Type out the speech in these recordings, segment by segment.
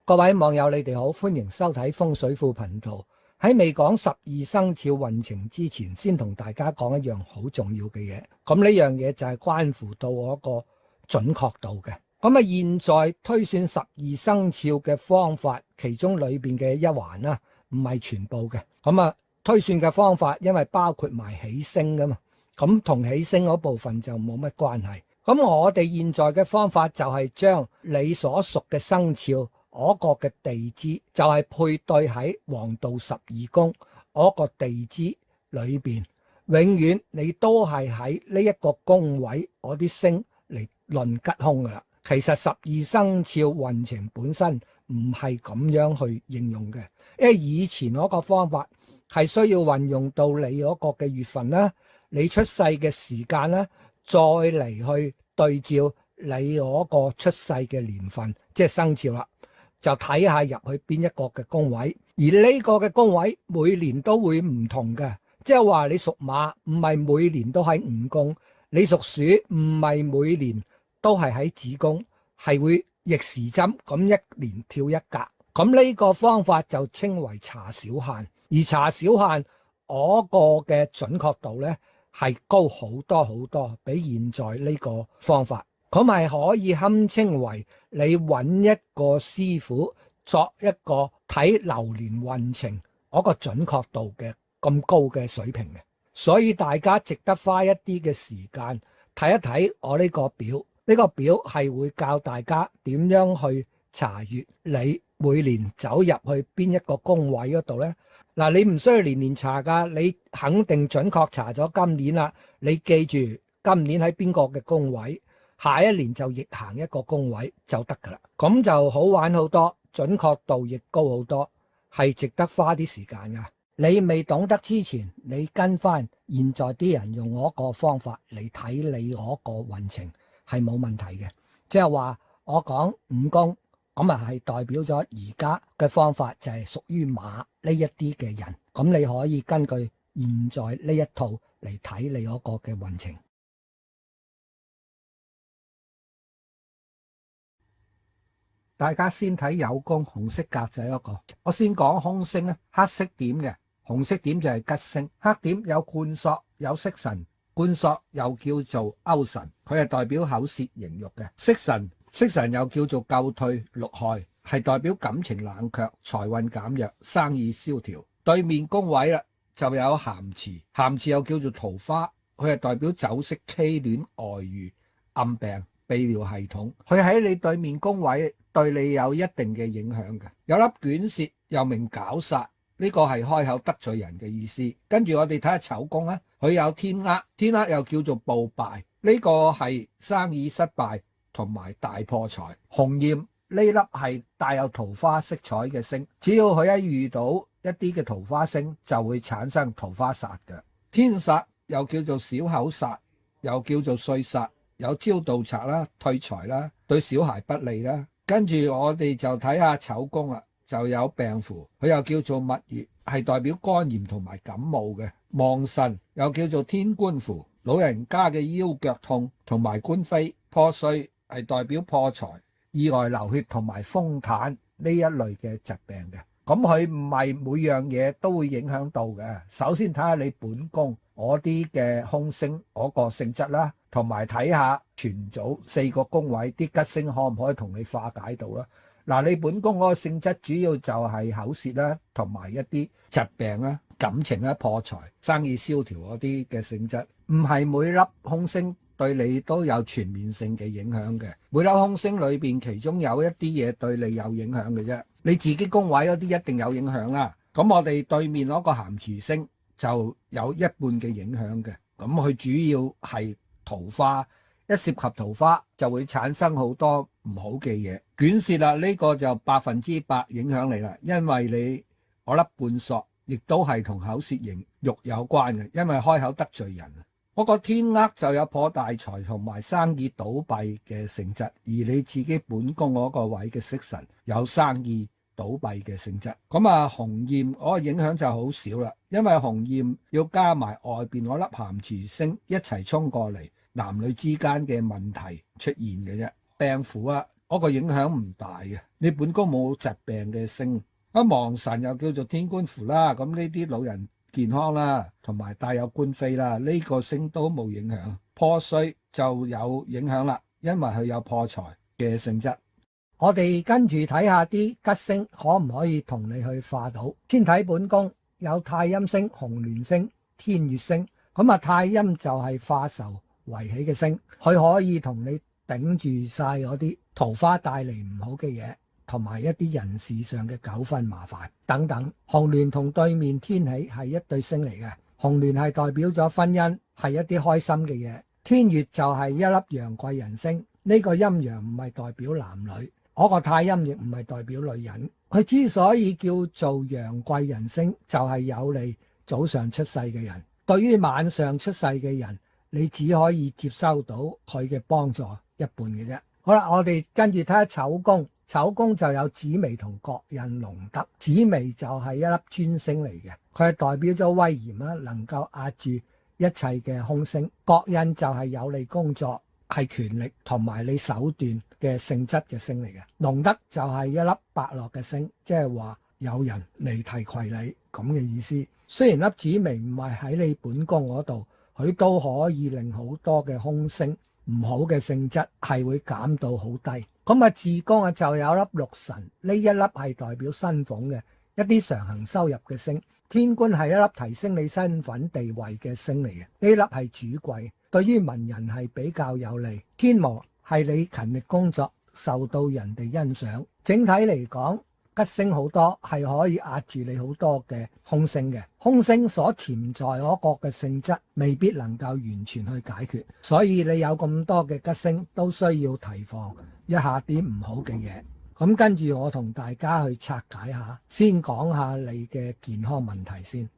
各位網友，你哋好，歡迎收睇風水庫頻道。喺未講12生肖運程之前，先同大家講一樣好重要嘅嘢。咁呢樣嘢就係關乎到我個準確度嘅。咁啊，現在推算12生肖嘅方法，其中裏邊嘅一環啦，唔係全部嘅。咁啊，推算嘅方法因為包括埋起星噶嘛，咁同起星嗰部分就冇乜關係。咁我哋現在嘅方法就係將你所屬嘅生肖嗰個嘅地支就係配對喺黃道12宮嗰個地支裏邊，永遠你都係喺呢一個宮位嗰啲星嚟論吉凶噶啦。其實12生肖運程本身唔係咁樣去應用嘅，因為以前嗰個方法係需要運用到你嗰個嘅月份啦，你出世嘅時間啦，再嚟去對照你嗰個出世嘅年份，即係生肖啦，就睇下入去邊一個嘅宮位，而呢個嘅宮位每年都會唔同嘅，即係話你屬馬唔係每年都喺午宮，你屬鼠唔係每年都係喺子宮，係會逆時針咁一年跳一格。咁呢個方法就稱為查小限，而查小限嗰個嘅準確度呢係高好多好多，比現在呢個方法。咁係可以堪稱為你揾一個師傅作一個睇流年運程嗰個準確度嘅咁高嘅水平嘅，所以大家值得花一啲嘅時間睇一睇我呢個表。呢個表係會教大家點樣去查閱你每年走入去邊一個宮位嗰度呢。嗱，你唔需要年年查㗎，你肯定準確查咗今年啦。你記住今年喺邊個嘅宮位，下一年就逆行一個宮位就得㗎啦。咁就好玩好多，準確度亦高好多，係值得花啲時間㗎。你未懂得之前，你跟翻現在啲人用嗰個方法嚟睇你嗰個運程係冇問題嘅。即係話我講五宮，咁啊係代表咗而家嘅方法就係屬於馬呢一啲嘅人，咁你可以根據現在呢一套嚟睇你嗰個嘅運程。大家先睇有宮紅色格仔嗰個，我先講空星咧，黑色點嘅，紅色點就係吉星，黑點有貫索有食神，貫索又叫做勾神，佢係代表口舌形肉嘅。食神又叫做咎退祿害，係代表感情冷卻、財運減弱、生意蕭條。對面宮位啦就有咸池，咸池又叫做桃花，佢係代表酒色畸戀、外遇、暗病、泌尿系統。佢喺你對面宮位對你有一定嘅影響嘅。有粒卷舌又名絞煞，呢個係開口得罪人嘅意思。跟住我哋睇下丑宮啦，佢有天厄，天厄又叫做暴敗，呢個係生意失敗同埋大破財。紅焰呢粒係帶有桃花色彩嘅星，只要佢一遇到一啲嘅桃花星，就會產生桃花煞嘅。天煞又叫做小口煞，又叫做歲煞，有招盜賊啦、退財啦、對小孩不利啦。跟住我哋就睇下丑宮啦，就有病符，佢又叫做蜜月，係代表肝炎同埋感冒嘅。亡神又叫做天官符，老人家嘅腰腳痛同埋官非。破歲係代表破財、意外流血同埋風癱呢一類嘅疾病嘅。咁佢唔係每樣嘢都會影響到嘅。首先睇下你本宮嗰啲嘅空星嗰個性質啦，同埋睇下全組4個宮位啲吉星可唔可以同你化解到啦。嗱，你本宮嗰個性質主要就係口舌啦，同埋一啲疾病啦、感情啦、破財、生意蕭條嗰啲嘅性質，唔係每粒空星對你都有全面性嘅影響嘅。每粒空星裏邊其中有一啲嘢對你有影響嘅啫，你自己宮位嗰啲一定有影響啦。咁我哋對面嗰個咸池星就有一半嘅影響嘅。咁佢主要係桃花，一涉及桃花就會產生好多唔好嘅嘢。卷舌啦，呢個就100%影響你啦，因為你嗰粒貫索亦都係同口舌形肉有關嘅，因為開口得罪人。嗰個天厄就有破大財同埋生意倒閉嘅性質，而你自己本宮嗰個位嘅食神有生意倒閉嘅性質。咁啊，紅焰嗰個影響就好少啦，因為紅焰要加埋外邊嗰粒咸池星一齊衝過嚟，男女之間嘅問題出現嘅啫。病符啊，嗰個影響唔大嘅。你本宮冇疾病嘅星，亡神又叫做天官符啦，咁呢啲老人健康啦，同埋帶有官非啦，呢個星都冇影響。破碎就有影響啦，因為佢有破財嘅性質。我哋跟住睇下啲吉星可唔可以同你去化到。先睇本宮有太陰星、紅鸞星、天月星。咁太陰就係化仇為喜嘅星，佢可以同你頂住晒嗰啲桃花帶嚟唔好嘅嘢，同埋一啲人事上嘅糾紛麻煩等等。紅鸞同對面天喜係一對星嚟嘅，紅鸞係代表咗婚姻，係一啲開心嘅嘢。天月就係一粒陽貴人星，呢個陰陽唔係代表男女，嗰個太陰亦唔係代表女人。佢之所以叫做陽貴人星，就係有利早上出世嘅人。對於晚上出世嘅人，你只可以接收到佢嘅幫助一半嘅啫。好啦，我哋跟住睇下丑宮。丑宮就有紫微同國印龍德。紫微就係一粒專星嚟嘅，佢係代表咗威嚴啦，能夠壓住一切嘅凶星。國印就係有利工作，係權力同埋你手段嘅性質嘅星嚟嘅。龍德就係一粒伯樂嘅星，即係話有人嚟提攜你咁嘅意思。雖然粒紫微唔係喺你本宮嗰度，佢都可以令好多嘅凶星唔好嘅性質係會減到好低。咁自宮就有粒六神，呢一粒係代表薪俸嘅一啲常行收入嘅星。天官係一粒提升你身份地位嘅星嚟嘅，呢粒係主貴，對於文人係比較有利。天魔係你勤力工作，受到人哋欣賞。整體嚟講，吉星好多，係可以壓住你好多嘅凶星嘅。凶星所潛在嗰個嘅性質未必能夠完全去解決，所以你有咁多嘅吉星都需要提防一下啲唔好嘅嘢。咁跟住我同大家去拆解下，先講下你嘅健康問題先。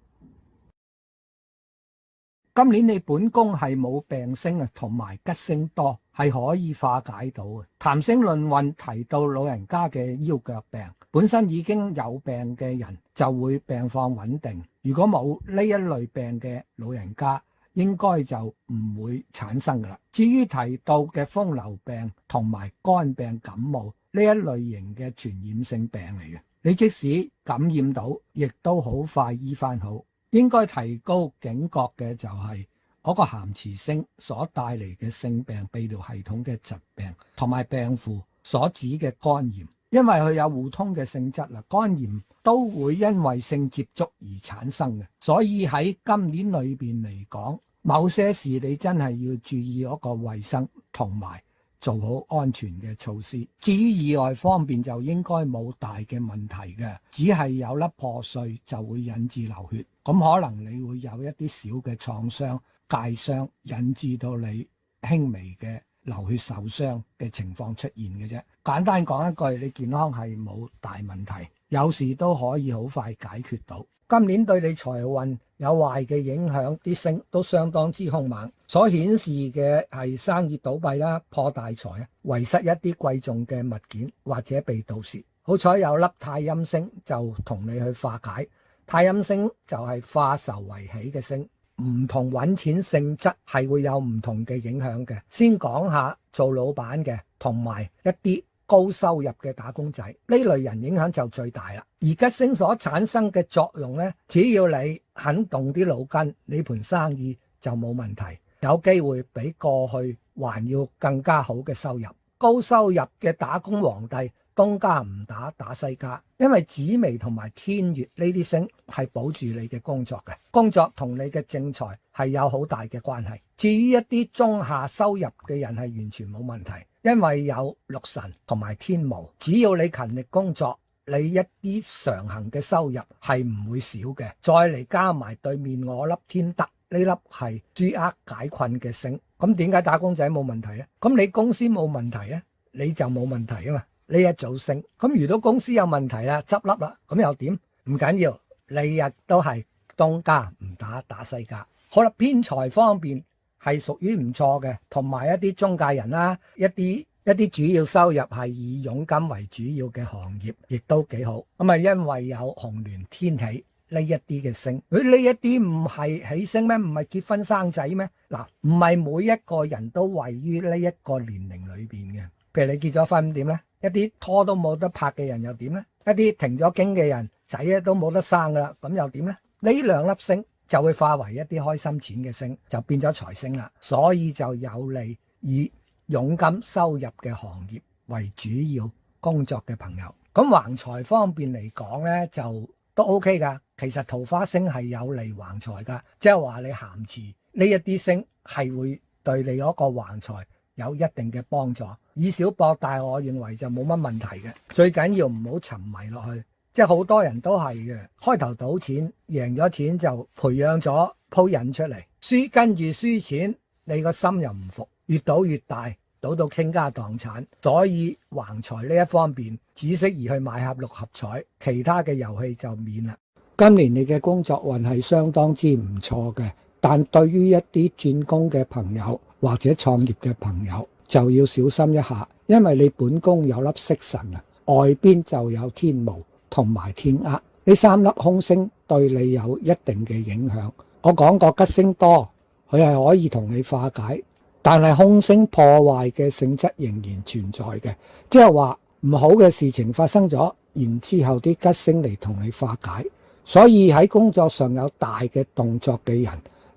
今年你本宮係冇病星啊，同埋吉星多，係可以化解到嘅。談星論運提到老人家嘅腰腳病，本身已經有病嘅人就會病況穩定。如果冇呢一類病嘅老人家，應該就唔會產生噶啦。至於提到嘅風流病同埋肝病、感冒呢一類型嘅傳染性病嚟嘅，你即使感染到，亦都好快醫翻好。應該提高警覺嘅就係嗰個咸池星所帶嚟嘅性病、泌尿系統嘅疾病，同埋病符所指嘅肝炎，因為佢有互通嘅性質啦。肝炎都會因為性接觸而產生嘅，所以喺今年裏邊嚟講，某些事你真係要注意嗰個衛生同埋做好安全嘅措施。至於意外方面就應該冇大嘅問題嘅，只係有粒破碎就會引致流血，咁可能你會有一啲小嘅創傷、界傷，引致到你輕微嘅流血受傷嘅情況出現嘅啫。簡單講一句，你健康係冇大問題，有時都可以好快解決到。今年對你財運有壞嘅影響，啲星都相當之兇猛，所顯示嘅係生意倒閉啦、破大財啊、遺失一啲貴重嘅物件或者被盜竊。好彩有粒太陰星就同你去化解。太陰星就係化仇為喜嘅星，唔同揾錢性質係會有唔同嘅影響嘅。先講下做老闆嘅同埋一啲高收入嘅打工仔，呢類人影響就最大啦。而吉星所產生嘅作用呢，只要你肯動啲腦筋，你盤生意就冇問題，有機會比過去還要更加好嘅收入。高收入嘅打工皇帝，東家唔打，打西家，因為紫微同埋天月呢啲星係保住你嘅工作嘅，工作同你嘅正財係有好大嘅關係。至於一啲中下收入嘅人係完全冇問題，因為有六神同埋天巫，只要你勤力工作，你一啲常行嘅收入係唔會少嘅。再嚟加埋對面我粒天德，呢粒係豬厄解困嘅星，咁點解打工仔冇問題呢？咁你公司冇問題呢，你就冇問題啊嘛。呢一組星，咁遇到公司有問題啦，執笠啦，咁又點？唔緊要，你日都係東家唔打，打西家。好啦，偏財方面係屬於唔錯嘅，同埋一啲中介人啦，一啲主要收入係以佣金為主要嘅行業，亦都幾好。咁因為有紅鸞天喜呢一啲嘅星，佢呢一啲唔係喜星咩？唔係結婚生仔咩？嗱，唔係每一個人都位於呢一個年齡裏邊嘅。譬如你結咗婚點呢？一啲拖都冇得拍嘅人又點呢？一啲停咗經嘅人仔咧都冇得生噶啦，咁又點呢？呢兩粒星就會化為一啲開心錢嘅星，就變咗財星啦。所以就有利以佣金收入嘅行業為主要工作嘅朋友。咁橫財方面嚟講呢，就都 OK 噶。其實桃花星係有利橫財噶，即係話你咸池呢一啲星係會對你嗰個橫財有一定嘅幫助。以小博大，我認為就冇乜問題嘅。最緊要唔好沉迷落去，即係好多人都係嘅。開頭賭錢，贏咗錢就培養咗鋪癮出嚟，跟住輸錢，你個心又唔服，越賭越大，賭到傾家蕩產。所以橫財呢一方面只適宜去買下六合彩，其他嘅遊戲就免啦。今年你嘅工作運係相當之唔錯嘅，但對於一啲轉工嘅朋友或者創業嘅朋友就要小心一下，因為你本宮有粒食神啊，外邊就有天巫同埋天厄，呢三粒凶星對你有一定嘅影響。我講過吉星多，佢係可以同你化解，但係凶星破壞嘅性質仍然存在嘅，即係話唔好嘅事情發生咗，然之後啲吉星嚟同你化解。所以喺工作上有大嘅動作嘅人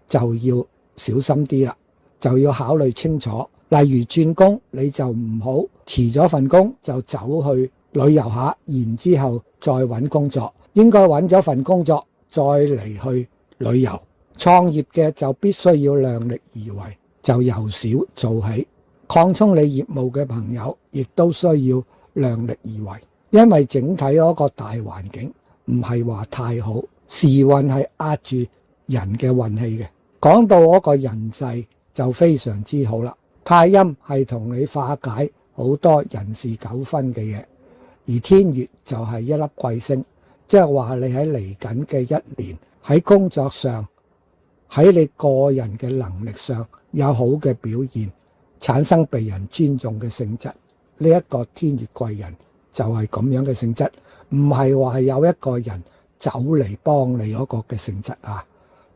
就要小心啲啦，就要考慮清楚。例如轉工，你就唔好辭咗份工就走去旅遊下，然之後再揾工作。應該揾咗份工作再嚟去旅遊。創業嘅就必須要量力而為，就由少做起。擴充你業務嘅朋友亦都需要量力而為，因為整體嗰個大環境唔係話太好，時運係壓住人嘅運氣嘅。講到嗰個人際就非常之好啦，太陰係同你化解好多人事糾紛嘅嘢，而天月就係一粒貴星，即係話你喺嚟緊嘅一年喺工作上，喺你個人嘅能力上有好嘅表現，產生被人尊重嘅性質。呢一個天月貴人就係咁樣嘅性質，唔係話係有一個人走嚟幫你嗰個嘅性質啊。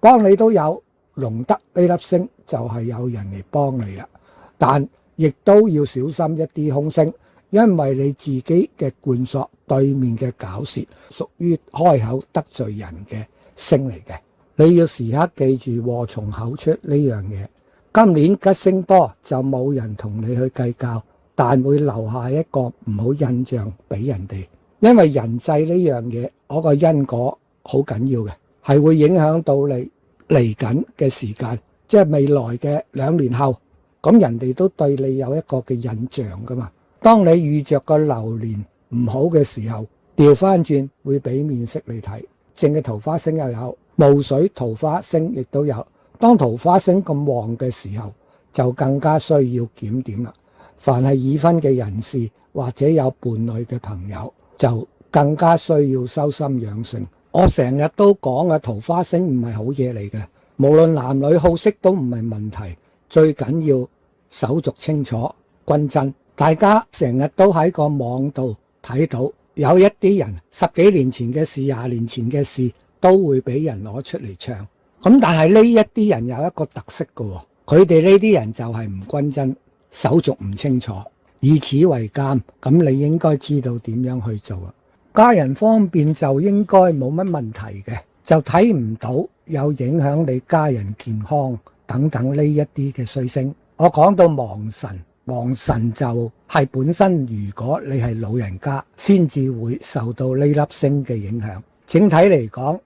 幫你都有，龍德呢粒星就係有人嚟幫你啦，但亦都要小心一啲凶星，因為你自己嘅貫索對面嘅搞舌屬於開口得罪人嘅星嚟嘅，你要時刻記住禍從口出呢樣嘢。今年吉星多就冇人同你去計較，但會留下一個唔好印象俾人哋，因為人際呢樣嘢，嗰個因果好緊要嘅，係會影響到你嚟緊嘅時間，即係未來嘅2年後，咁人哋都對你有一個嘅印象噶嘛。當你遇着個流年唔好嘅時候，調翻轉會俾面色你睇。正嘅桃花星又有，霧水桃花星亦都有。當桃花星咁旺嘅時候，就更加需要檢點啦。凡係已婚嘅人士或者有伴侶嘅朋友，就更加需要修心養性。我成日都講啊，桃花星唔係好嘢嚟嘅，無論男女好色都唔係問題，最緊要手續清楚、均真。大家成日都喺個網度睇到有一啲人10幾年前嘅事、20年前嘅事都會俾人攞出嚟唱。咁但係呢一啲人有一個特色嘅喎，佢哋呢啲人就係唔均真，手續唔清楚，以此為鑑。咁你應該知道點樣去做啊。家人方面就應該冇乜問題嘅，就睇唔到有影響你家人健康等等呢一啲嘅衰星。我講到亡神，亡神就係本身如果你係老人家先至會受到呢粒星嘅影響。整體嚟講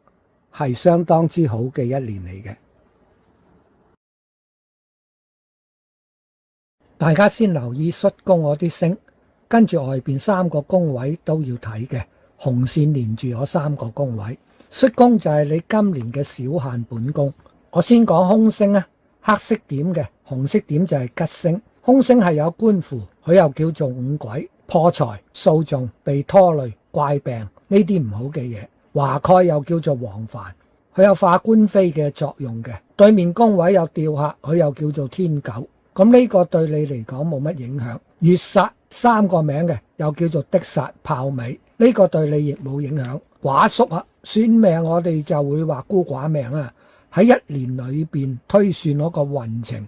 係相當之好嘅一年嚟嘅。大家先留意戌宮嗰啲星，跟住外邊3個宮位都要睇嘅，紅線連住嗰3個宮位。戌宮就係你今年嘅小限本宮。我先講凶星啊，黑色點嘅，紅色點就係吉星。凶星係有官符，佢又叫做五鬼，破財、訴訟、被拖累、怪病呢啲唔好嘅嘢。華蓋又叫做黃幡，佢有化官非嘅作用嘅。對面宮位有吊客，佢又叫做天狗。咁呢個對你嚟講冇乜影響。月煞3個名嘅，又叫做的煞、豹尾，呢個對你亦冇影響。寡宿啊，算命我哋就會話孤寡命啊。喺一年裏邊推算嗰個運程，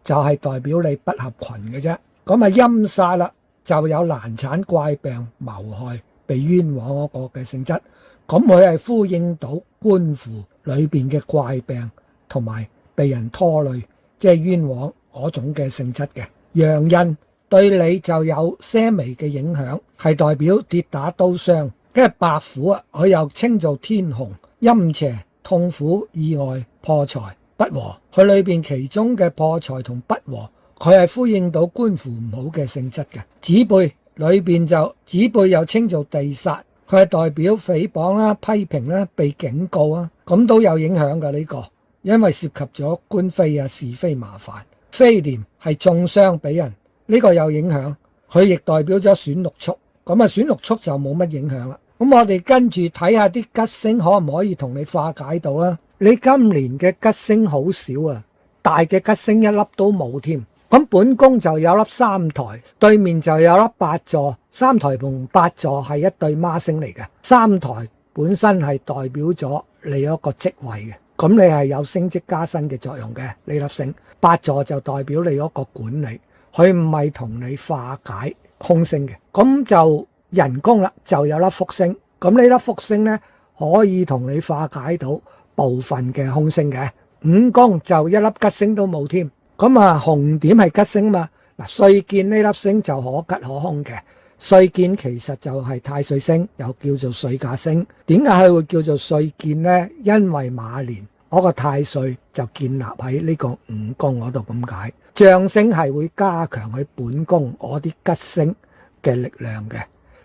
就係代表你不合群嘅啫。咁啊陰煞啦，就有難產、怪病、謀害、被冤枉嗰個嘅性質。咁佢係呼應到官符裏邊嘅怪病同埋被人拖累，即係冤枉嗰種嘅性質嘅。陽刃對你就有些微嘅影響，係代表跌打刀傷。跟住白虎啊，佢又稱做天雄，陰邪、痛苦、意外、破財、不和。佢裏邊其中嘅破財同不和，佢係呼應到官符唔好嘅性質嘅。子背裏邊就子背又稱做地煞，佢係代表誹謗啦、批評啦、被警告啊，咁都有影響㗎呢個，因為涉及咗官非啊、是非麻煩。飛廉係中傷俾人，呢個有影響，佢亦代表咗損六畜，咁啊損六畜就冇乜影響啦。咁我哋跟住睇下啲吉星可唔可以同你化解到啦？你今年嘅吉星好少啊，大嘅吉星一粒都冇添。咁本宮就有粒三台，對面就有粒八座，三台同八座係一對孖星嚟嘅。三台本身係代表咗你一個職位嘅，咁你係有升職加薪嘅作用嘅呢粒星。八座就代表你一個管理，佢唔係同你化解空星嘅。咁就人工啦，就有粒福星，咁呢粒福星呢，可以同你化解到部分嘅空星嘅。五宮就一粒吉星都冇添。咁啊，紅點係吉星嘛，嗱，歲見呢粒星就可吉可凶嘅。歲見其實就係太歲星，又叫做歲駕星。點解佢會叫做歲見呢？因為馬年嗰個太歲就建立喺呢個五宮嗰度咁解。將星係會加強佢本宮嗰啲吉星嘅力量嘅，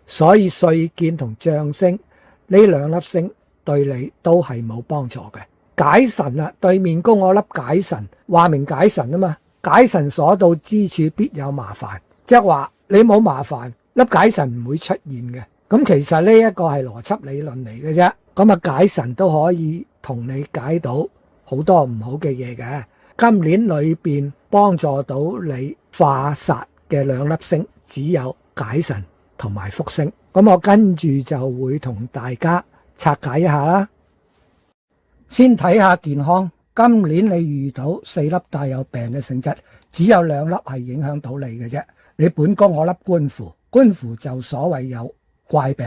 所以歲見同將星呢兩粒星對你都係冇幫助嘅。解神啊，對面宮我粒解神，話明解神啊嘛，解神所到之處必有麻煩，即係話你冇麻煩，粒解神唔會出現嘅。咁其實呢一個係邏輯理論嚟嘅啫。咁啊，解神都可以同你解到好多唔好嘅嘢嘅。今年裏邊幫助到你化煞嘅兩粒星，只有解神同埋福星。咁我跟住就會同大家拆解一下啦。先睇下健康，今年你遇到四粒帶有病嘅性質，只有兩粒係影響到你嘅啫。你本宮我粒官符，官符就所謂有怪病，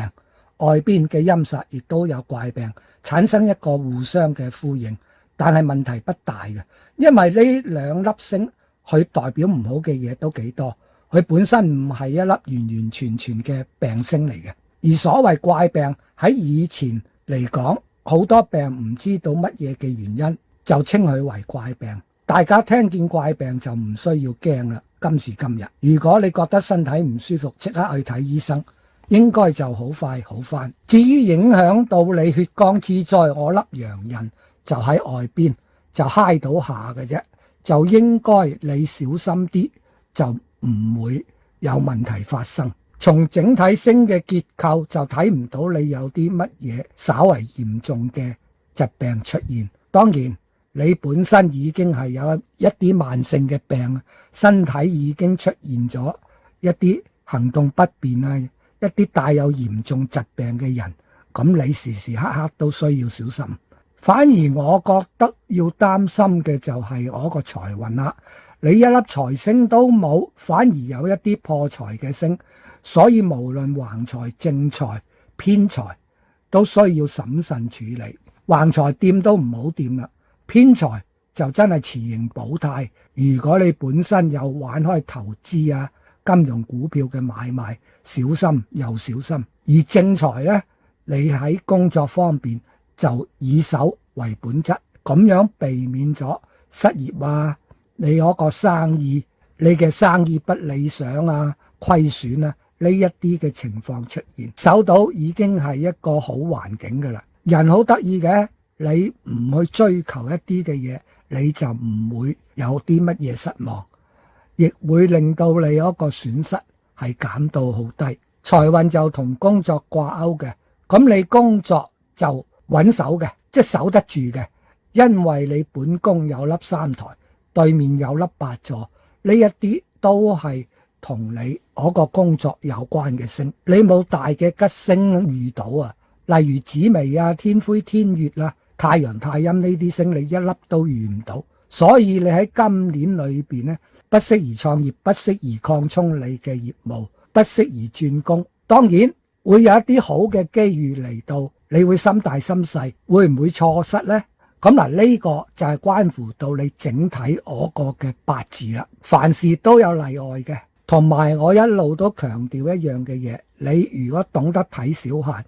外邊嘅陰煞亦都有怪病，產生一個互相嘅呼應，但係問題不大嘅，因為呢兩粒星佢代表唔好嘅嘢都幾多，佢本身唔係一粒完完全全嘅病星嚟嘅。而所謂怪病喺以前嚟講，好多病唔知道乜嘢嘅原因，就稱佢為怪病。大家聽見怪病就唔需要驚啦。今時今日，如果你覺得身體唔舒服，即刻去睇醫生，應該就好快好返。至於影響到你血光之災，我粒陽刃就喺外邊，就揩到下嘅啫，就應該你小心啲，就唔會有問題發生。從整體星嘅結構就睇唔到你有啲乜嘢稍為嚴重嘅疾病出現。當然你本身已經係有一啲慢性嘅病，身體已經出現咗一啲行動不便啊，一啲帶有嚴重疾病嘅人，咁你時時刻刻都需要小心。反而我覺得要擔心嘅就係我個財運啦。你一粒財星都冇，反而有一啲破財嘅星，所以無論橫財、正財、偏財都需要審慎處理。橫財掂都唔好掂啦，偏財就真係持盈保泰。如果你本身有玩開投資啊、金融股票嘅買賣，小心又小心。而正財呢，你喺工作方面就以守為本質，咁樣避免咗失業啊，你嗰個生意，你嘅生意不理想啊、虧損啊，呢一啲嘅情況出現，守到已經係一個好環境噶啦。人好得意嘅，你唔去追求一啲嘅嘢，你就唔會有啲乜嘢失望，亦會令到你嗰個損失係減到好低。財運就同工作掛鈎嘅，咁你工作就穩守嘅，即係守得住嘅，因為你本宮有粒三台，對面有粒八座，呢一啲都係同你嗰個工作有關嘅星。你冇大嘅吉星遇到啊，例如紫微啊、天魁、天月啊、太陽、太陰呢啲星，你一粒都遇唔到。所以你喺今年裏邊呢，不適宜創業，不適宜擴充你嘅業務。不適宜轉工。當然會有一啲好嘅機遇嚟到，你會心大心細，會唔會錯失呢？咁嗱，呢個就係關乎到你整體嗰個嘅八字啦。凡事都有例外嘅，同埋我一路都強調一樣嘅嘢，你如果懂得睇小限，而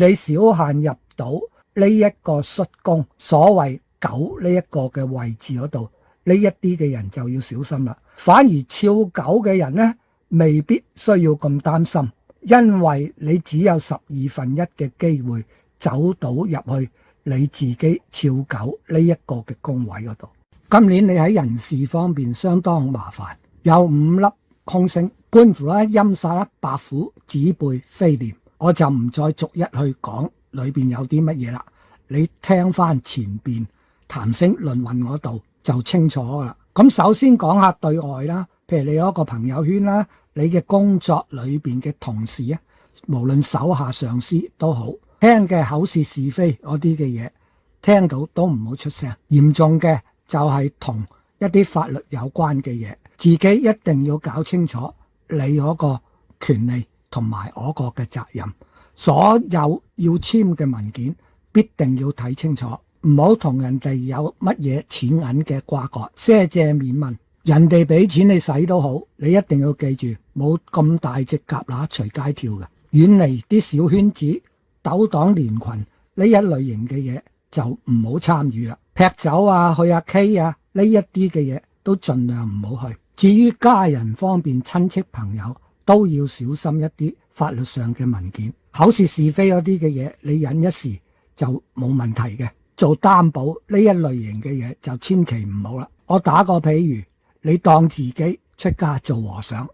你小限入到呢一個戌宮，所謂九呢一個嘅位置嗰度，呢一啲嘅人就要小心啦。反而肖九嘅人呢，未必需要咁擔心，因為你只有1/12嘅機會走到入去你自己肖九呢一個嘅宮位嗰度。今年你喺人事方面相當麻煩，有5粒空星，官符啦、陰煞啦、白虎、子背、飛廉，我就唔再逐一去講裏邊有啲乜嘢啦。你聽翻前邊談星論運嗰度就清楚噶啦。咁首先講下對外啦，譬如你有一個朋友圈啦，你嘅工作裏邊嘅同事啊，無論手下上司都好，聽嘅口是是非嗰啲嘅嘢，聽到都唔好出聲。嚴重嘅就係同一啲法律有關嘅嘢，自己一定要搞清楚你嗰個權利同埋嗰個嘅責任。所有要簽嘅文件必定要睇清楚，唔好同人哋有乜嘢錢銀嘅瓜葛，賒借免問。人哋俾錢你使都好，你一定要記住，冇咁大隻蛤乸隨街跳嘅，遠離啲小圈子、鬥黨連群呢一類型嘅嘢就唔好參與啦。劈酒啊、去下 K 啊呢一啲嘅嘢都盡量唔好去。至於家人方面、親戚朋友都要小心一啲法律上嘅文件，口是是非嗰啲嘅嘢，你忍一時就冇問題嘅。做擔保呢一類型嘅嘢就千祈唔好啦。我打個譬如，你當自己出家做和尚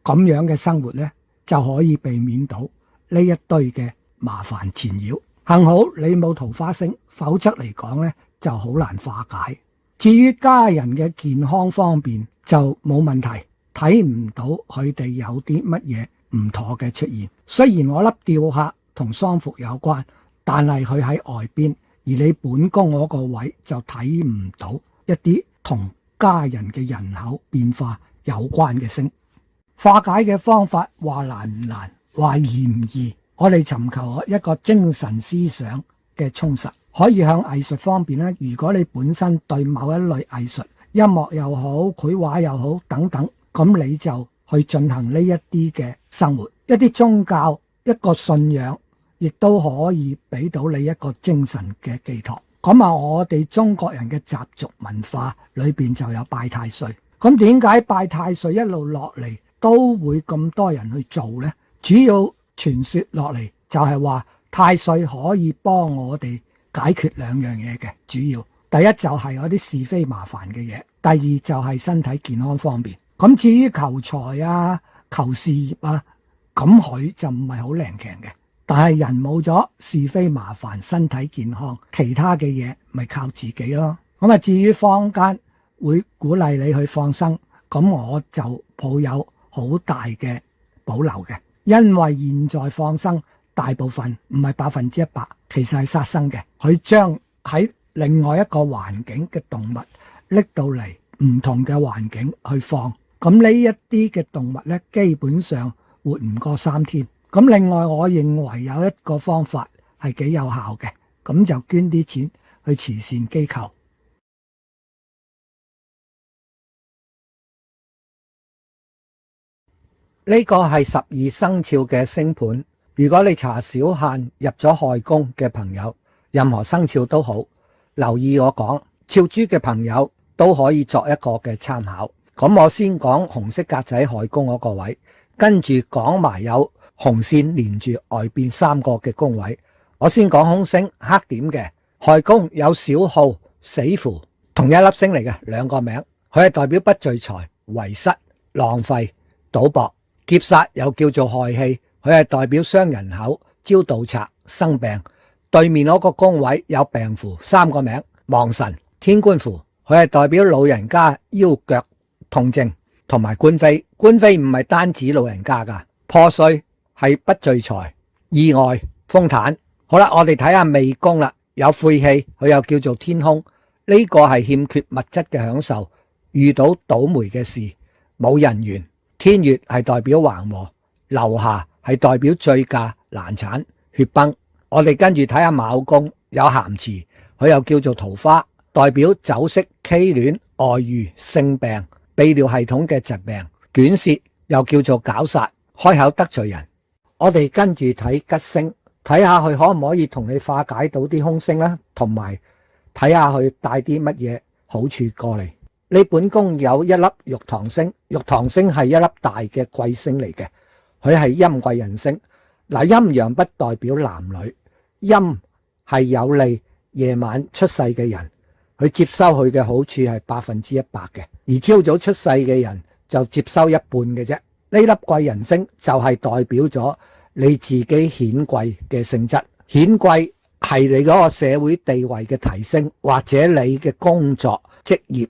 咁樣嘅生活呢，就可以避免到呢一堆嘅麻煩纏繞。幸好你冇桃花星，否則嚟講呢就好難化解。至於家人嘅健康方面就冇問題，睇唔到佢哋有啲乜嘢唔妥嘅出現。雖然我粒吊客同喪服有關，但係佢喺外邊，而你本宮嗰個位就睇唔到一啲同家人嘅人口變化有關嘅星。化解嘅方法話難唔難，話易唔易，我哋尋求一個精神思想嘅充實。可以向藝術方面咧，如果你本身對某一類藝術，音樂又好、繪畫又好等等，咁你就去進行呢一啲嘅生活。一啲宗教、一個信仰亦都可以俾到你一個精神嘅寄託。咁啊，我哋中國人嘅習俗文化裏邊就有拜太歲。咁點解拜太歲一路落嚟都會咁多人去做呢？主要傳說落嚟就係話太歲可以幫我哋解決2樣嘢嘅。主要第一就係嗰啲是非麻煩嘅嘢，第二就係身體健康方面。咁至於求財啊、求事業啊，咁佢就唔係好靈強嘅。但係人冇咗是非麻煩，身體健康，其他嘅嘢咪靠自己咯。咁啊，至於坊間會鼓勵你去放生，咁我就抱有好大嘅保留嘅，因為現在放生大部分唔係100%，其實係殺生嘅。佢將喺另外一個環境嘅動物拎到嚟唔同嘅環境去放，咁呢一啲嘅動物呢，基本上活唔過3天。咁另外，我認為有一個方法係幾有效嘅，咁就捐啲錢去慈善機構。呢個係12生肖嘅星盤。如果你查小限入咗亥宮嘅朋友，任何生肖都好，留意我講，肖豬嘅朋友都可以作一個嘅參考。咁我先講紅色格仔亥宮嗰個位，跟住講埋有紅線連住外邊3個嘅宮位。我先講空星黑點嘅亥宮有小耗、死符，同一粒星嚟嘅，2個名。佢係代表不聚財、遺失、浪費、賭博、劫殺，又叫做害氣。佢係代表傷人口、招盜賊、生病。對面嗰個宮位有病符，3個名：亡神、天官符。佢係代表老人家腰腳痛症，同埋官非。官非唔係單指老人家噶，破碎係不聚財、意外、風壇。好啦，我哋睇下未宮啦，有晦氣，佢又叫做天空。呢個係欠缺物質嘅享受，遇到倒霉嘅事，冇人緣。天月係代表橫和，留下係代表醉駕、難產、血崩。我哋跟住睇下卯宮有咸池，佢又叫做桃花，代表酒色、畸戀、外遇、性病、泌尿系統嘅疾病。卷舌又叫做絞殺，開口得罪人。我哋跟住睇吉星，睇下佢可唔可以同你化解到啲凶星啦，同埋睇下佢帶啲乜嘢好處過嚟。你本宮有一粒玉堂星，玉堂星係一粒大嘅貴星嚟嘅，佢係陰貴人星。嗱，陰陽不代表男女，陰係有利夜晚出世嘅人，佢接收佢嘅好處係100%嘅，而朝早出世嘅人就接收一半嘅啫。呢粒貴人星就係代表咗你自己顯貴嘅性質，顯貴係你嗰個社會地位嘅提升，或者你嘅工作職業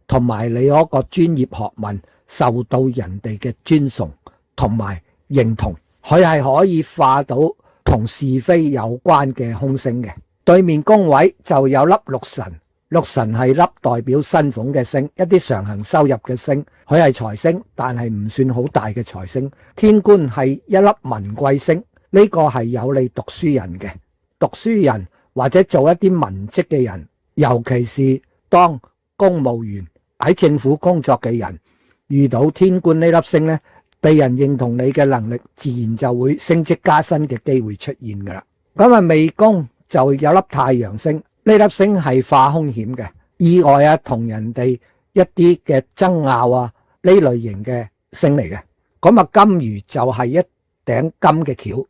同埋你嗰個專業學問受到人哋嘅尊崇同埋認同，佢係可以化到同是非有關嘅凶星嘅。對面宮位就有粒六神，六神係粒代表薪俸嘅星，一啲常行收入嘅星，佢係財星，但係唔算好大嘅財星。天官係一粒文貴星，呢個係有利讀書人嘅，讀書人或者做一啲文職嘅人，尤其是當公務員喺政府工作嘅人，遇到天官呢粒星呢，被人認同你嘅能力，自然就會升職加薪嘅機會出現噶啦。咁啊，未宮就有粒太陽星，呢粒星係化凶險嘅，意外啊，同人哋一啲嘅爭拗啊，呢類型嘅星嚟嘅。咁啊，金魚就係一頂金嘅橋，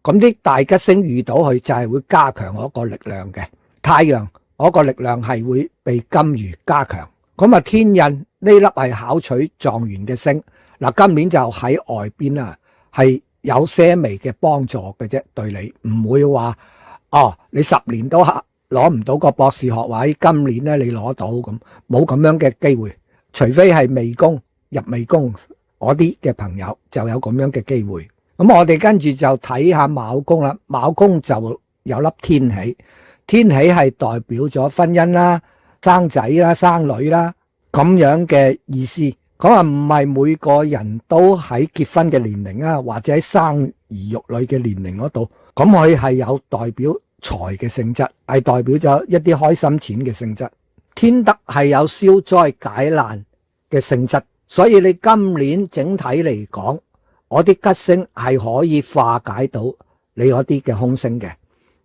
咁啲大吉星遇到佢就係會加強嗰個力量嘅。太陽嗰個力量係會被金魚加強。咁啊，天印呢粒係考取狀元嘅星，嗱，今年就喺外邊啊，係有些微嘅幫助嘅啫，對你唔會話你10年都攞唔到個博士學位，今年咧你攞到，咁冇咁樣嘅機會，除非係未宮入未宮嗰啲嘅朋友就有咁樣嘅機會。咁我哋跟住就睇下卯宮啦，卯宮就有粒天喜，天喜係代表咗婚姻啦、生仔啦、生女啦咁樣嘅意思。咁啊，唔係每個人都喺結婚嘅年齡啊，或者生兒育女嘅年齡嗰度，咁佢係有代表財嘅性質，係代表咗一啲開心錢嘅性質。天德係有消災解難嘅性質，所以你今年整體嚟講，我啲吉星係可以化解到你嗰啲嘅凶星嘅。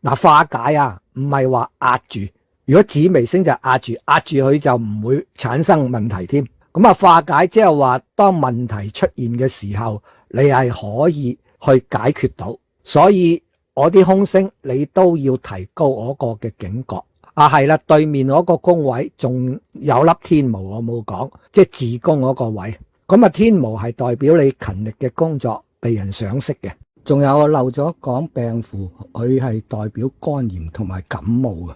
嗱，化解啊，唔係話壓住，如果紫微星就壓住佢就唔會產生問題添。咁啊，化解即係話當問題出現嘅時候，你係可以去解決到。所以我啲凶星你都要提高嗰個嘅警覺。係啦，對面嗰個宮位仲有粒天巫，我冇講，即係自宮嗰個位。咁啊，天巫係代表你勤力嘅工作被人賞識嘅。仲有我漏咗講病符，佢係代表肝炎同埋感冒嘅。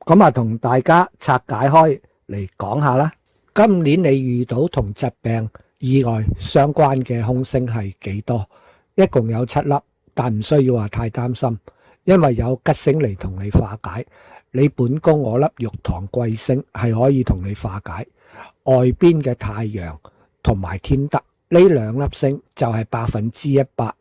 咁啊，同大家拆解開嚟講下啦。今年你遇到同疾病意外相關嘅凶星係幾多？一共有7粒，但唔需要話太擔心，因為有吉星嚟同你化解。你本宮我粒玉堂貴星係可以同你化解。外邊嘅太陽同埋天德呢2粒星就係100%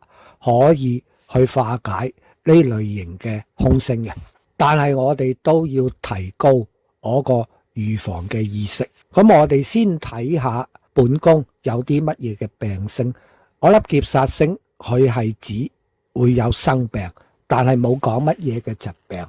可以去化解呢類型嘅凶星嘅。但係我哋都要提高我個預防嘅意識。咁我哋先睇下本宮有啲乜嘢嘅病星。我粒劫煞星佢係指會有生病，但係冇講乜嘢嘅疾病。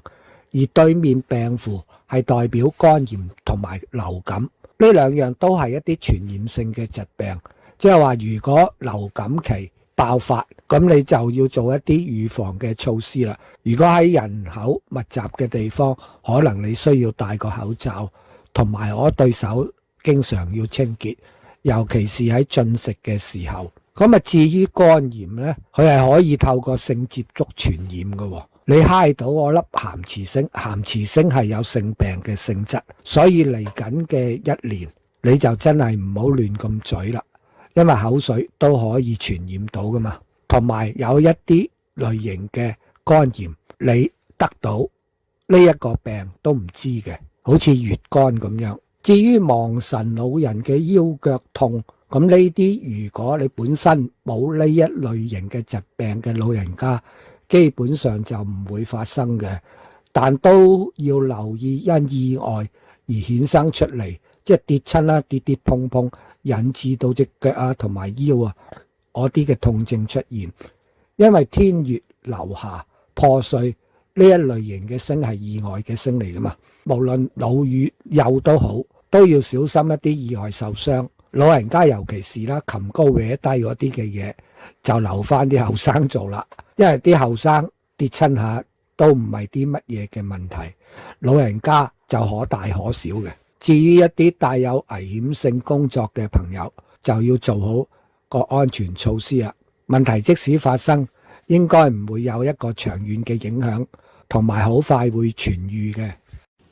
而對面病符係代表肝炎同埋流感，呢2樣都係一啲傳染性嘅疾病。即係話如果流感期爆發，咁你就要做一啲預防嘅措施啦。如果喺人口密集嘅地方，可能你需要戴個口罩，同埋我對手經常要清潔，尤其是喺進食嘅時候。咁啊，至於肝炎呢，佢係可以透過性接觸傳染嘅。你揩到我粒咸池星，咸池星係有性病嘅性質，所以嚟緊嘅1年你就真係唔好亂咁嘴啦，因為口水都可以傳染到噶嘛。同埋有一啲類型嘅肝炎，你得到呢一個病都唔知嘅，好似乙肝咁樣。至於亡神老人嘅腰腳痛，咁呢啲如果你本身冇呢一類型嘅疾病嘅老人家，基本上就唔會發生嘅。但都要留意因意外而衍生出嚟，即係跌親啦、跌跌碰碰，引致到隻腳啊同埋腰啊嗰啲嘅痛症出現。因為天穴留下破碎呢一類型嘅星係意外嘅星嚟噶嘛，無論老與幼都好，都要小心一啲意外受傷。老人家尤其是啦，擒高搲低嗰啲嘅嘢就留翻啲後生做啦，因為啲後生跌親下都唔係啲乜嘢嘅問題，老人家就可大可小嘅。至於一啲帶有危險性工作嘅朋友，就要做好個安全措施啦。問題即使發生，應該唔會有一個長遠嘅影響，同埋好快會痊癒嘅。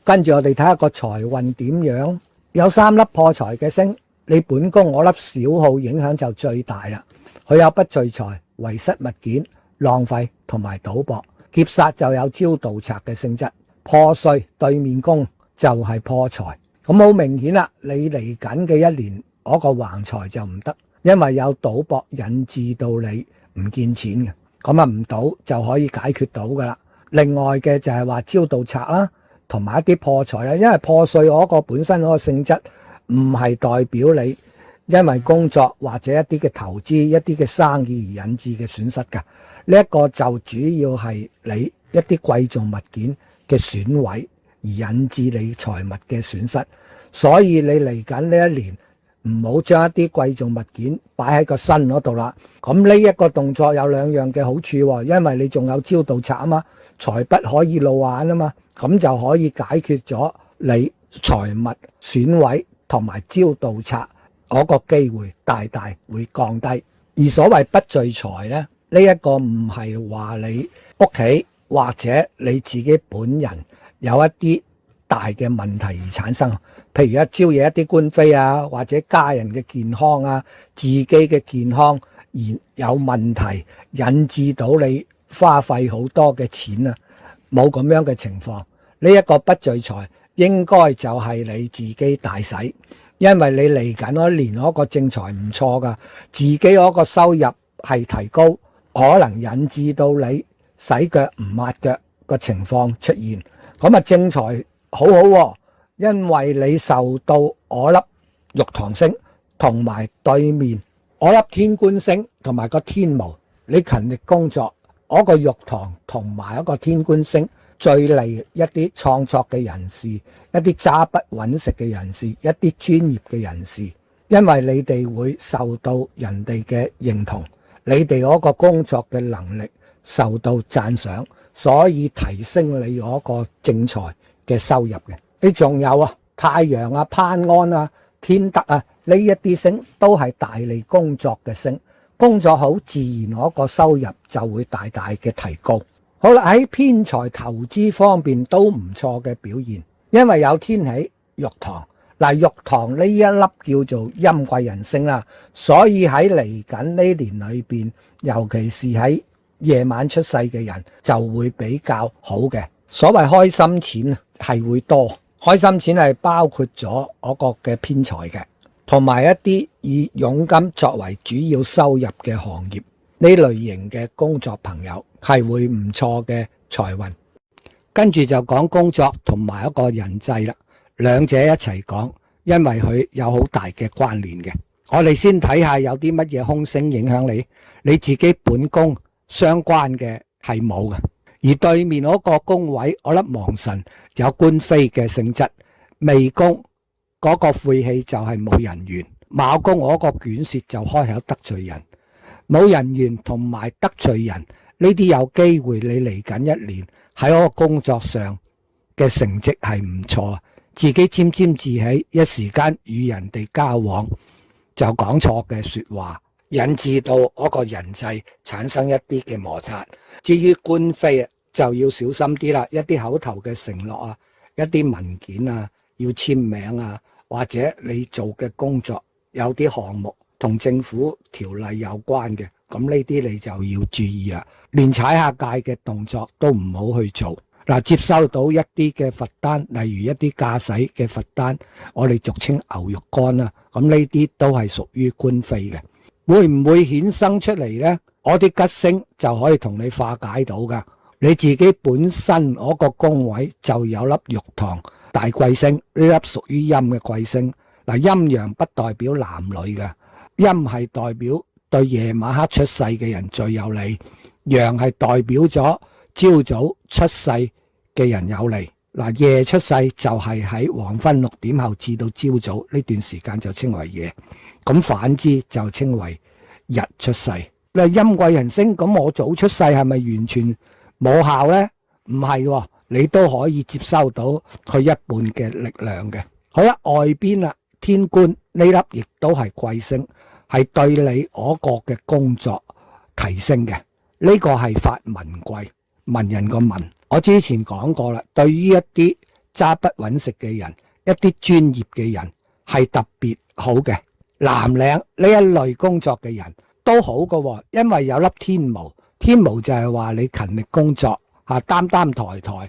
跟住我哋睇下個財運點樣，有3粒破財嘅星。你本宮嗰粒小號影響就最大啦，佢有不聚財、遺失物件、浪費同埋賭博。劫煞就有招盜賊嘅性質，破碎對面宮就係破財。咁好明顯啦，你嚟緊嘅一年嗰個橫財就唔得，因為有賭博引致到你唔見錢嘅，咁啊唔賭就可以解決到噶啦。另外嘅就係話招盜賊啦，同埋一啲破財啦，因為破碎嗰個本身嗰個性質唔係代表你因為工作或者一啲嘅投資、一啲嘅生意而引致嘅損失㗎。呢一個就主要係你一啲貴重物件嘅損毀而引致你財物嘅損失，所以你嚟緊呢一年唔好將一啲貴重物件擺喺個身嗰度啦。咁呢一個動作有2樣嘅好處喎，因為你仲有招盜賊啊嘛，財不可以露眼啊嘛，咁就可以解決咗你財物損毀同埋招盜賊嗰個機會大大會降低。而所謂不聚財呢，呢一個唔係話你屋企或者你自己本人有一啲大嘅問題而產生，譬如招惹一啲官非啊，或者家人嘅健康啊、自己嘅健康而有問題，引致到你花費好多嘅錢啊，冇咁樣嘅情況。呢一個不聚財應該就係你自己大使，因為你嚟緊嗰年嗰個正財唔錯噶，自己嗰個收入係提高，可能引致到你洗腳唔抹腳個情況出現。咁啊正財好好喎，因為你受到我粒玉堂星同埋對面我粒天官星同埋個天巫，你勤力工作，嗰個玉堂同埋一個天官星最利一啲創作嘅人士，一啲揸筆揾食嘅人士，一啲專業嘅人士，因為你哋會受到人哋嘅認同，你哋嗰個工作嘅能力受到讚賞，所以提升你嗰個正財嘅收入嘅。你仲有啊，太陽啊、攀安啊、天德啊，呢一啲星都係大利工作嘅星，工作好自然嗰個收入就會大大嘅提高。好啦，喺偏財投資方面都唔錯嘅表現，因為有天喜玉堂。嗱，玉堂呢一粒叫做陰貴人星啦，所以喺嚟緊呢年裏邊，尤其是喺夜晚出世嘅人就會比較好嘅。所謂開心錢係會多，開心錢係包括咗嗰個嘅偏財嘅，同埋一啲以佣金作為主要收入嘅行業，呢類型嘅工作朋友係會唔錯嘅財運。跟住就講工作同埋一個人際啦，兩者一齊講，因為佢有好大嘅關聯嘅。我哋先睇下有啲乜嘢空星影響你，你自己本宮相關嘅係冇嘅。而對面嗰個宮位，我粒亡神有官非嘅性質，未宮嗰個晦氣就係冇人緣，卯宮嗰個卷舌就開口得罪人，冇人緣同埋得罪人呢啲有機會你嚟緊一年喺嗰個工作上嘅成績係唔錯，自己沾沾自喜，一時間與人哋交往就講錯嘅說話，引致到嗰個人際產生一啲嘅摩擦。至於官非就要小心啲啦，一啲口頭嘅承諾啊，一啲文件啊要簽名啊，或者你做嘅工作有啲項目同政府條例有關嘅，咁呢啲你就要注意啦。連踩下界嘅動作都唔好去做。嗱，接收到一啲嘅罰單，例如一啲駕駛嘅罰單，我哋俗稱牛肉乾啦。咁呢啲都係屬於官非嘅。會唔會衍生出嚟呢？我啲吉星就可以同你化解到噶。你自己本身嗰個宮位就有粒玉堂大貴星，呢粒屬於陰嘅貴星。嗱，陰陽不代表男女嘅，陰係代表對夜晚黑出世嘅人最有利，陽係代表咗朝早出世嘅人有利。嗱，夜出世就係喺黃昏6點後至到朝早呢段時間就稱為夜，咁反之就稱為日出世。你係陰貴人星，咁我早出世係咪完全冇效呢？唔係喎，你都可以接收到佢一半嘅力量嘅。好啦，外邊啦，天官呢粒亦都係貴星，係對你嗰個嘅工作提升嘅。呢個係發文貴，文人個文。我之前講過啦，對於一啲揸筆揾食嘅人，一啲專業嘅人係特別好嘅。藍領呢一類工作嘅人都好嘅，因為有粒天巫。天巫就係話你勤力工作嚇，擔擔抬抬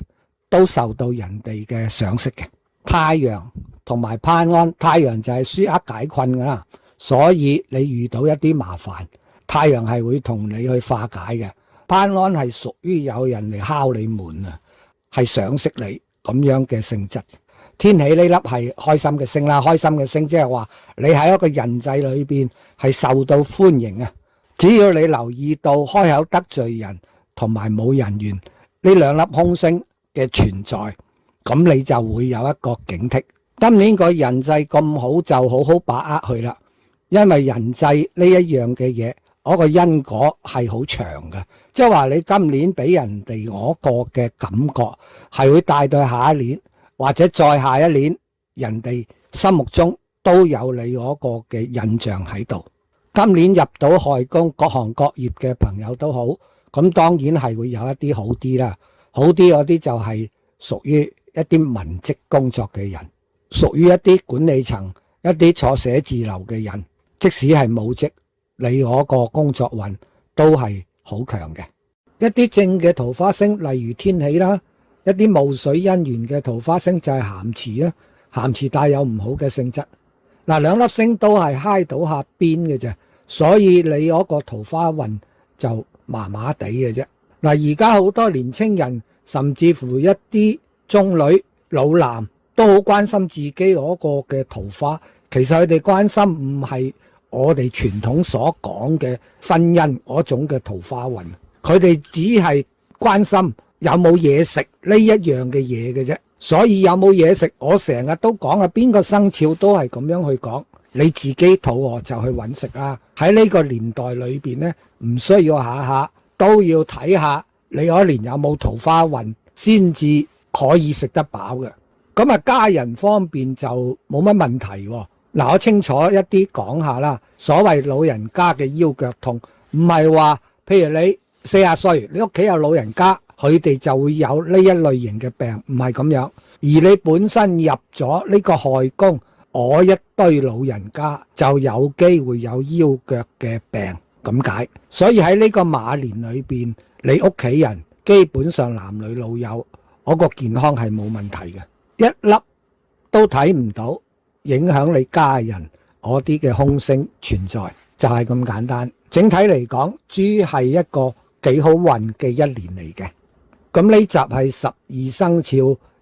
都受到人哋嘅賞識嘅。太陽同埋攀安，太陽就係紓厄解困㗎啦，所以你遇到一啲麻煩，太陽係會同你去化解嘅。攀安係屬於有人嚟敲你門啊，係賞識你咁樣嘅性質。天喜呢粒係開心嘅星啦，開心嘅星即係話你喺一個人際裏邊係受到歡迎啊。只要你留意到開口得罪人同埋冇人緣呢兩粒空星嘅存在，咁你就會有一個警惕。今年個人際咁好，就好好把握佢啦，因為人際呢一樣嘅嘢，嗰個因果係好長嘅，即係話你今年俾人哋嗰個嘅感覺係會帶到下一年或者再下一年，人哋心目中都有你嗰個嘅印象喺度。今年入到亥宮，各行各業嘅朋友都好，咁當然係會有一啲好啲啦。好啲嗰啲就係屬於一啲文職工作嘅人，屬於一啲管理層、一啲坐寫字樓嘅人，即使係冇職，你嗰個工作運都係好強嘅。一啲正嘅桃花星，例如天喜啦，一啲霧水姻緣嘅桃花星就係咸池啦，咸池帶有唔好嘅性質。嗱，兩粒星都係揩到下邊嘅啫。所以你嗰個桃花運就麻麻地嘅啫。嗱，而家好多年青人，甚至乎一啲中女老男都好關心自己嗰個嘅桃花。其實佢哋關心唔係我哋傳統所講嘅婚姻嗰種嘅桃花運，佢哋只係關心有冇嘢食呢一樣嘅嘢嘅啫。所以有冇嘢食，我成日都講啊，邊個生肖都係咁樣去講。你自己肚餓就去揾食啦。喺呢個年代裏邊呢，唔需要下下都要睇下你嗰年有冇桃花運先至可以食得飽嘅。咁啊，家人方面就冇乜問題喎。嗱，我清楚一啲講下啦。所謂老人家嘅腰腳痛，唔係話譬如你40歲，你屋企有老人家，佢哋就會有呢一類型嘅病，唔係咁樣。而你本身入咗呢個亥宮，我一堆老人家就有機會有腰腳嘅病咁解。所以喺呢個馬年裏邊，你屋企人基本上男女老幼嗰個健康係冇問題嘅，一粒都睇唔到影響你家人嗰啲嘅空星存在，就係咁簡單。整體嚟講，豬係一個幾好運嘅一年嚟嘅。咁呢集係12生肖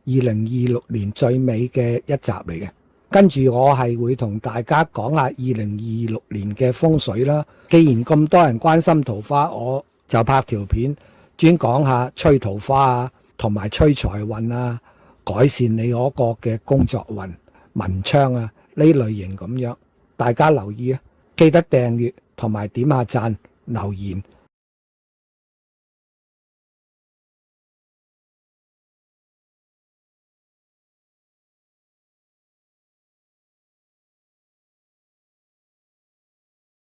2026年最尾嘅一集嚟嘅。跟住我係會同大家講下2026年嘅風水啦。既然咁多人關心桃花，我就拍條片專講下催桃花啊，同埋催財運啊，改善你嗰個嘅工作運、文昌啊呢類型咁樣。大家留意啊，記得訂閱同埋點下讚、留言